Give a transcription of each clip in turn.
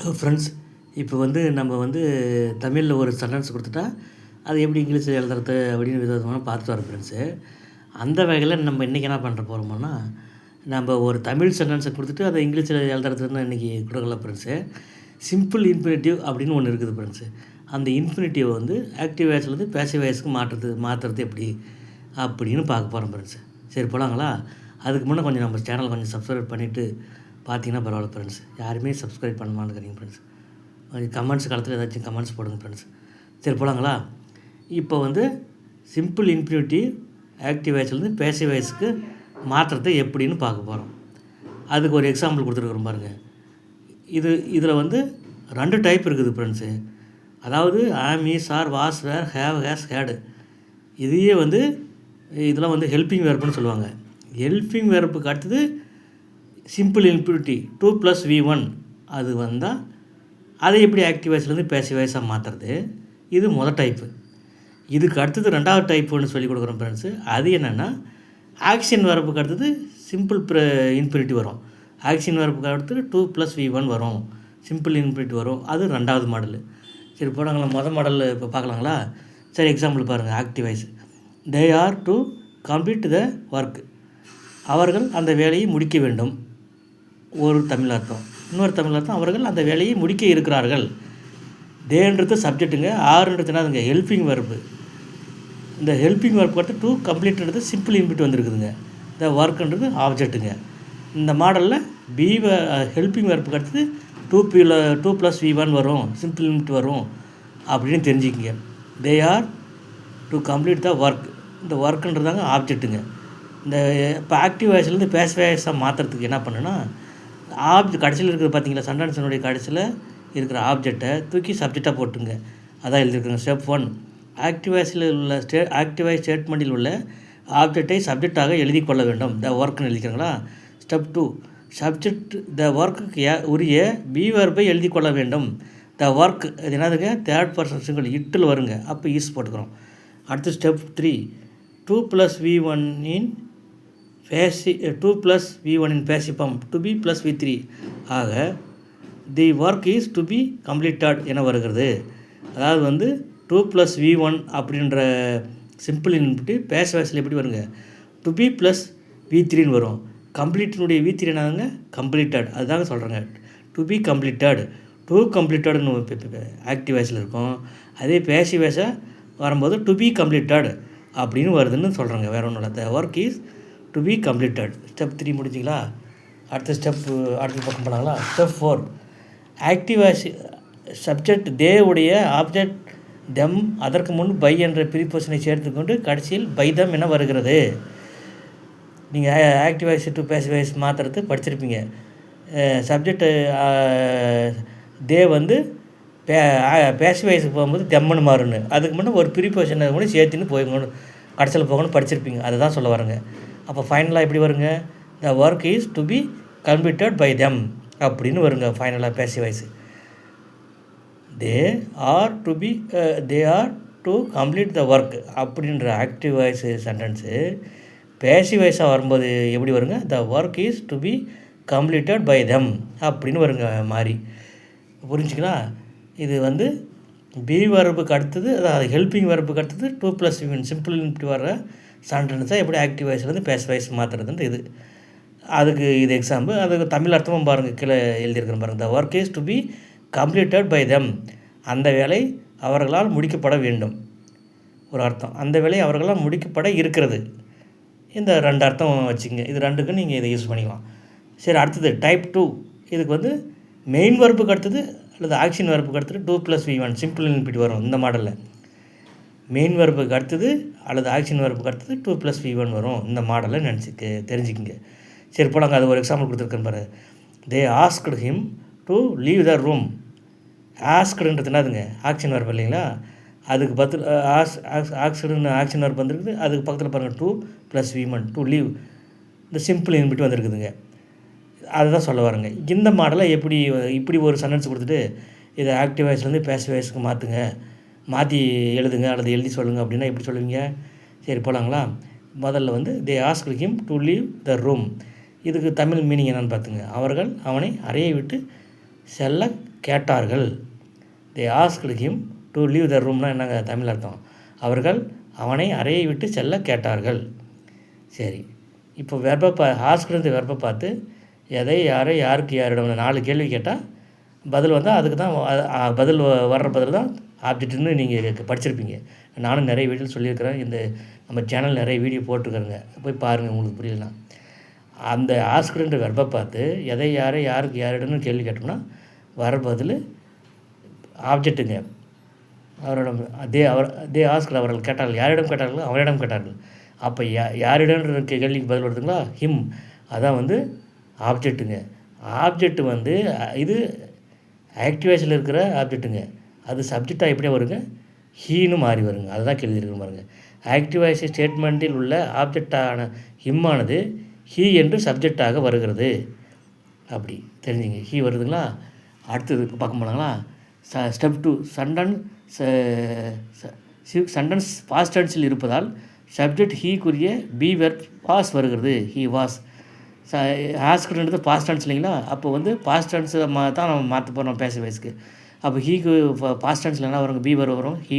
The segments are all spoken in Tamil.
Hello friends. இப்போ நம்ம தமிழில் ஒரு சென்டென்ஸ் கொடுத்துட்டா அது எப்படி இங்கிலீஷில் எழுதுறது அப்படின்னு விதவிதமாக பார்த்துட்டு வரோம் ஃப்ரெண்ட்ஸு. அந்த வகையில் நம்ம இன்றைக்கி என்ன பண்ணுற போகிறோம்னா, நம்ம ஒரு தமிழ் சென்டென்ஸை கொடுத்துட்டு அதை இங்கிலீஷில் எழுதுறதுன்னு இன்றைக்கி கொடுக்கல ஃப்ரெண்ட்ஸு. சிம்பிள் இன்ஃபினிட்டிவ் அப்படின்னு ஒன்று இருக்குது ஃப்ரெண்ட்ஸு. அந்த இன்ஃபினிட்டிவை ஆக்டிவ் வாய்ஸ்லேருந்து பேசிவ் வாய்ஸ்க்கு மாற்றுறது எப்படி அப்படின்னு பார்க்க போகிறோம் ஃப்ரெண்ட்ஸு. சரி போகலாங்களா? அதுக்கு முன்னே கொஞ்சம் நம்ம சேனல் கொஞ்சம் சப்ஸ்கிரைப் பண்ணிவிட்டு பார்த்தீங்கன்னா பரவாயில்ல ஃப்ரெண்ட்ஸ். யாருமே சப்ஸ்கிரைப் பண்ண மாட்டேங்கிறீங்க ஃப்ரெண்ட்ஸ். கொஞ்சம் கமெண்ட்ஸ் காலத்தில் ஏதாச்சும் கமெண்ட்ஸ் போடுங்க ஃப்ரெண்ட்ஸ். சரி போகலாங்களா? இப்போ சிம்பிள் இன்ஃபினிட்டிவ் ஆக்டிவ் வாய்ஸ்லேருந்து பேசிவ் வாய்ஸ்க்கு மாற்றுறது எப்படின்னு பார்க்க போகிறோம். அதுக்கு ஒரு எக்ஸாம்பிள் கொடுத்துருக்குறோம் பாருங்கள். இதில் 2 டைப் இருக்குது ஃப்ரெண்ட்ஸு. அதாவது am, is, are, was, were, have, has, had. இதையே இதெல்லாம் ஹெல்பிங் வெர்ப்னு சொல்லுவாங்க. ஹெல்பிங் வெர்ப்புக்கு அடுத்தது சிம்பிள் இன்ஃபினிட்டிவ் 2 + V1 அது வந்தால் அதை எப்படி ஆக்டிவ் வாய்ஸ்லேருந்து பேசிவ் வாய்ஸாக மாற்றுறது. இது முதல் டைப்பு. இதுக்கு அடுத்தது 2வது டைப் ஒன்று சொல்லிக் கொடுக்குறோம் ஃப்ரெண்ட்ஸு. அது என்னென்னா, ஆக்ஷன் வெர்ப்புக்கு அடுத்தது சிம்பிள் இன்ஃபினிட்டிவ் வரும். ஆக்ஷன் வெர்ப்புக்கு அடுத்தது 2 + V1 வரும். சிம்பிள் இன்ஃபினிட்டிவ் வரும். அது 2வது மாடலு. சரி போனாங்களா? முதல் மாடல் இப்போ பார்க்கலாங்களா? சரி, எக்ஸாம்பிள் பாருங்கள். Active voice. They are to complete the work. அவர்கள் அந்த வேலையை முடிக்க வேண்டும். ஒரு தமிழ் அர்த்தம். இன்னொரு தமிழ் அர்த்தம், அவர்கள் அந்த வேலையை முடிக்க இருக்கிறார்கள். தேன்றது சப்ஜெக்ட்டுங்க. ஆறுன்றது என்னதுங்க? Helping verb. இந்த ஹெல்பிங் வெர்ப் அடுத்து 2 கம்ப்ளீட்ன்றது சிம்பிள் இன்பிட் வந்துருக்குதுங்க. இந்த ஒர்க்குன்றது ஆப்ஜெக்ட்டுங்க. இந்த மாடலில் ஹெல்பிங் வெர்ப்புக்கு அடுத்தது 2 + V1 வரும், சிம்பிள் இன்பிட் வரும் அப்படின்னு தெரிஞ்சுக்கிங்க. They are to complete the work. இந்த ஒர்க்குன்றதாங்க ஆப்ஜெக்ட்டுங்க. இந்த இப்போ ஆக்டிவ் வாய்ஸ்லேருந்து பேசிவ் வாய்ஸாக மாற்றுறதுக்கு என்ன பண்ணுன்னா, கடைசியில் இருக்கிறது பார்த்தீங்களா, சென்டென்ஸினுடைய கடைசியில் இருக்கிற ஆப்ஜெக்டை தூக்கி சப்ஜெக்டாக போட்டுங்க. அதான் எழுதியிருக்குங்க. ஸ்டெப் 1, ஆக்டிவ் வாய்ஸில் உள்ள ஆக்டிவ் வாய்ஸ் ஸ்டேட்மெண்ட்டில் உள்ள ஆப்ஜெக்டை சப்ஜெக்டாக எழுதி கொள்ள வேண்டும். த ஒர்க்னு எழுதிக்கிறீங்களா? ஸ்டெப் 2, சப்ஜெக்ட் த ஒர்க்குக்கு உரிய பி வெர்பை எழுதி கொள்ள வேண்டும். த ஒர்க் இது என்னதுங்க? 3rd person single இட்டில் வருங்க. அப்போ ஈஸ் போட்டுக்கிறோம். அடுத்து step 3, 2 + V1 in 2 + V1 in passive form to be + V3 ஆக the work is to be completed என வருகிறது. அதாவது 2 + V1 அப்படின்ற சிம்பிள் இன்பிட்டு பேசிவ் வாய்ஸில் எப்படி வருங்க? டு பி + V3ன்னு வரும். கம்ப்ளீட்டினுடைய V3 என்னதுங்க? கம்ப்ளீட்டட். அதுதாங்க சொல்கிறேங்க. To be completed. 2 கம்ப்ளீட்டட்னு ஆக்டிவ் வாய்ஸில் இருக்கும். அதே பேசிவ் வாய்ஸாக வரும்போது டு பி கம்ப்ளீட்டட் அப்படின்னு வருதுன்னு சொல்கிறேங்க. வேறு ஒன்றும் இல்லை. த work is to be completed. Step 3 முடிஞ்சிங்களா? அடுத்த பக்கம் போனாங்களா? ஸ்டெப் 4, ஆக்டிவ் வாய்ஸ் சப்ஜெக்ட் தே உடைய ஆப்ஜெக்ட் தெம் அதற்கு முன் பை என்ற ப்ரீபோசிஷனை சேர்த்துக்கொண்டு கடைசியில் பை தம் என வருகிறது. நீங்கள் active voice to passive voice மாற்றுறது படிச்சிருப்பீங்க. சப்ஜெக்ட் தே பேசிவ் வாய்ஸுக்கு போகும்போது தெம்முன்னு மாறுன்னு, அதுக்கு முன்னே ஒரு ப்ரீபோசிஷனை கூட சேர்த்துன்னு போகணும், கடைசியில் போகணும்னு படிச்சிருப்பீங்க. அதை தான் சொல்ல வரேங்க. அப்போ ஃபைனலாக எப்படி வருங்க? The work is to be completed by them அப்படின்னு வருங்க. ஃபைனலாக passive voice. They are to complete the work அப்படின்ற ஆக்டிவ் வாய்ஸ் சென்டென்ஸு பேசிவ் வாய்ஸாக வரும்போது எப்படி வருங்க? The work is to be completed by them அப்படின்னு வருங்க மாறி. புரிஞ்சுங்களா? இது பி வெர்புக்கு அடுத்தது, அதாவது ஹெல்பிங் வெர்புக்கு அடுத்தது 2 + V1 சிம்பிள் இன்பிட் வர சென்டென்ஸாக எப்படி ஆக்டிவ் வாய்ஸ்லேருந்து பேசிவ் வாய்ஸ் மாற்றுறதுன்ட்டு இது. அதுக்கு இது எக்ஸாம்பிள். அதுக்கு தமிழ் அர்த்தமும் பாருங்கள், கீழே எழுதியிருக்கிறேன் பாருங்கள். The work is to be completed by them. அந்த வேலை அவர்களால் முடிக்கப்பட வேண்டும் ஒரு அர்த்தம். அந்த வேலை அவர்களால் முடிக்கப்பட இருக்கிறது. இந்த 2 அர்த்தம் வச்சுங்க. இது 2க்கும் நீங்கள் இதை யூஸ் பண்ணிக்கலாம். சரி, அடுத்தது டைப் 2. இதுக்கு மெயின் வெர்புக்கு அடுத்தது அல்லது ஆக்ஷன் வெர்புக்கு அடுத்தது 2 + V1 சிம்பிள் இன்பிட் வரும். இந்த மாடலில் மெயின் வெர்புக்கு அடுத்தது அல்லது ஆக்ஷன் வெர்புக்கு அடுத்தது 2 + V1 வரும். இந்த மாடலில் தெரிஞ்சுக்கிங்க. சரி போலாங்க. அது ஒரு எக்ஸாம்பிள் கொடுத்துருக்கேன் பாரு. They asked him to leave the room. ஆஸ்க்டுன்றது என்னதுங்க? ஆக்ஷன் வெர்ப் இல்லைங்களா? அதுக்கு ஆஸ்க்டுன்னு ஆக்ஷன் வெர்ப் வந்துருக்குது. அதுக்கு பக்கத்தில் பாருங்கள் 2 + V1 டு லீவ். இந்த சிம்பிள் இன்பிட் வந்துருக்குதுங்க. அதுதான் சொல்ல வரேங்க. இந்த மாடலை இப்படி ஒரு சென்டென்ஸ் கொடுத்துட்டு இதை ஆக்டிவ் வாய்ஸ்லேருந்து பேசிவ் வாய்ஸ்க்கு மாற்றி எழுதுங்க அல்லது எழுதி சொல்லுங்கள் அப்படின்னா எப்படி சொல்லுவீங்க? சரி போகலாங்களா? முதல்ல they asked him to leave the room. இதுக்கு தமிழ் மீனிங் என்னென்னு பார்த்துங்க. அவர்கள் அவனை அறையை விட்டு செல்ல கேட்டார்கள். They asked him to leave the ரூம்னா என்னங்க தமிழ் அர்த்தம்? அவர்கள் அவனை அறையை விட்டு செல்ல கேட்டார்கள். சரி, இப்போ ஆஸ்க்டு வெர்பை பார்த்து எதை யாரை யாருக்கு யாரிடம் 4 கேள்வி கேட்டால் பதில் வந்தால் அதுக்கு தான் பதில் வர்ற பதில் தான் ஆப்ஜெக்ட்னு நீங்கள் படிச்சிருப்பீங்க. நானும் நிறைய வீடியோவில் சொல்லியிருக்கிறேன். இந்த நம்ம சேனல் நிறைய வீடியோ போட்டிருக்கிறேங்க, போய் பாருங்கள் உங்களுக்கு புரியலனா. அந்த ஆஸ்க்டுன்ற வெர்பை பார்த்து எதை யாரை யாருக்கு யாரிடம்னு கேள்வி கேட்டோம்னா வர பதில் ஆப்ஜெக்ட்டுங்க. தே ஆஸ்க்டு அவர்கள் கேட்டார்கள். யாரிடம் கேட்டார்களோ அவரிடம் கேட்டார்கள். அப்போ யாரிடம்ன்ற கேள்விக்கு பதில் வருதுங்களா? ஹிம், அதான் ஆப்ஜெக்ட்டுங்க. ஆப்ஜெக்ட் இது ஆக்டிவேஷனில் இருக்கிற ஆப்ஜெக்ட்டுங்க. அது சப்ஜெக்டாக எப்படியே வருங்க? ஹீன்னு மாறி வருங்க. அதுதான் கேள்வி பாருங்க. ஆக்டிவேஷன் ஸ்டேட்மெண்ட்டில் உள்ள ஆப்ஜெக்டான ஹிம்மானது ஹீ என்று சப்ஜெக்டாக வருகிறது. அப்படி தெரிஞ்சுங்க. ஹீ வருதுங்களா? அடுத்தது பார்க்க போனாங்களா? ஸ்டெப் 2 சென்டென்ஸ் பாஸ்ட் டென்ஸில் இருப்பதால் சப்ஜெக்ட் ஹீக்குரிய பி வெர்ப் வாஸ் வருகிறது. He was. ஆஸ்க்டுன்றது பாஸ்ட் டென்ஸ் இல்லைங்களா? அப்போ பாஸ்ட் டென்ஸை தான் நம்ம மாற்ற போகிறோம் பேச வயசுக்கு. அப்போ ஹீக்கு பாஸ்ட் டென்ஸில் என்ன வருங்க? பி வெர்ப் வரும், ஹீ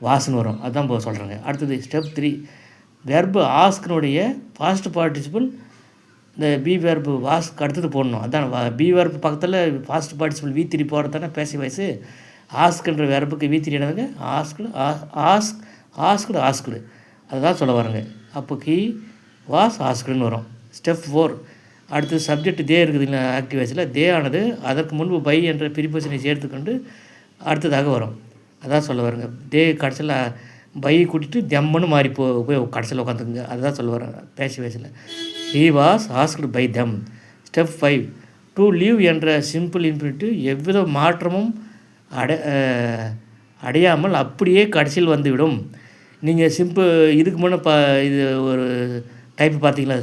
வாஸ்ன்னு வரும். அதுதான் இப்போ சொல்கிறேங்க. அடுத்தது ஸ்டெப் 3 வெர்பு ஆஸ்க்னுடைய பாஸ்ட் பார்ட்டிசிபிள் இந்த பி வெர்பு வாஸ்க்கு அடுத்தது போடணும். அதான் பி வெர்பு பக்கத்தில் பாஸ்ட் பார்ட்டிசிபிள் V3 போகிறது தானே பேச வயசு. ஆஸ்க்ன்ற வெர்புக்கு V3 என்னதுங்க? ஆஸ்க்டு அதுதான் சொல்ல வரேங்க. அப்போ ஹீ வாஸ் ஆஸ்க்டுன்னு வரும். ஸ்டெப் 4 அடுத்தது சப்ஜெக்ட் தே இருக்குது இல்லை ஆக்டிவ் வாய்ஸில். தே ஆனது அதற்கு முன்பு பை என்ற பிரிப்போசிஷனை சேர்த்துக்கொண்டு அடுத்ததாக வரும். அதான் சொல்ல வரேங்க. தே கடைசியில் பை கூட்டிட்டு தெம்முன்னு மாறி போய் கடைசியில் உட்காந்துக்குங்க. அதுதான் சொல்ல வரேன் பேசி வயசில். He was asked by them. Step 5 to leave என்ற சிம்பிள் இன்ஃபினிட்டிவ் எவ்வித மாற்றமும் அடையாமல் அப்படியே கடைசியில் வந்துவிடும். நீங்கள் இதுக்கு முன்னே இது ஒரு டைப் பார்த்தீங்களா?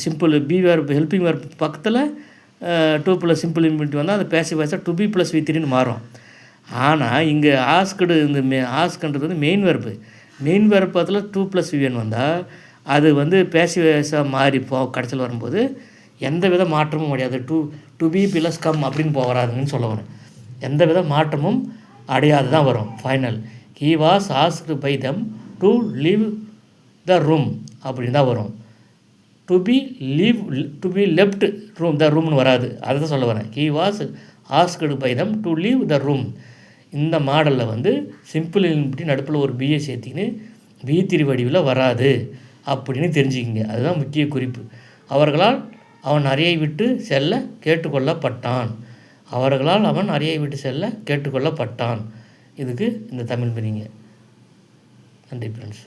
Simple be verb helping verb பக்கத்தில் 2 + சிம்பிள் இன்ஃபினிட்டிவ் வந்தால் அது பேசிவ் வாய்ஸாக டு பி + V3ன்னு மாறும். ஆனால் இங்கே ஆஸ்க்டு ஆஸ்க்ன்றது மெயின் வெர்பு. மெயின் வெர்ப் பக்கத்தில் 2 + VN வந்தால் அது பேசிவ் வாய்ஸாக மாறி கடைசியில் வரும்போது எந்த வித மாற்றமும் கிடையாது. டு பி + கம் அப்படின்னு போகிறாதுன்னு சொல்ல வரேன். எந்த வித மாற்றமும் அடையாது தான் வரும் final. He was asked by them to leave the room அப்படின்னு தான் வரும். To be left room the ரூம்னு வராது. அதை தான் சொல்ல வரேன். He was asked by them to leave the room. இந்த மாடலில் சிம்பிள் இன்ஃபினிட்டிவ் நடுப்பில் ஒரு பிஏ சேர்த்தின்னு V3 வடிவில் வராது அப்படின்னு தெரிஞ்சுக்கிங்க. அதுதான் முக்கிய குறிப்பு. அவர்களால் அவன் அறையை விட்டு செல்ல கேட்டுக்கொள்ளப்பட்டான். அவர்களால் அவன் அறையை விட்டு செல்ல கேட்டுக்கொள்ளப்பட்டான். இதுக்கு இந்த தமிழ் மீனிங்க. நன்றி ஃப்ரெண்ட்ஸ்.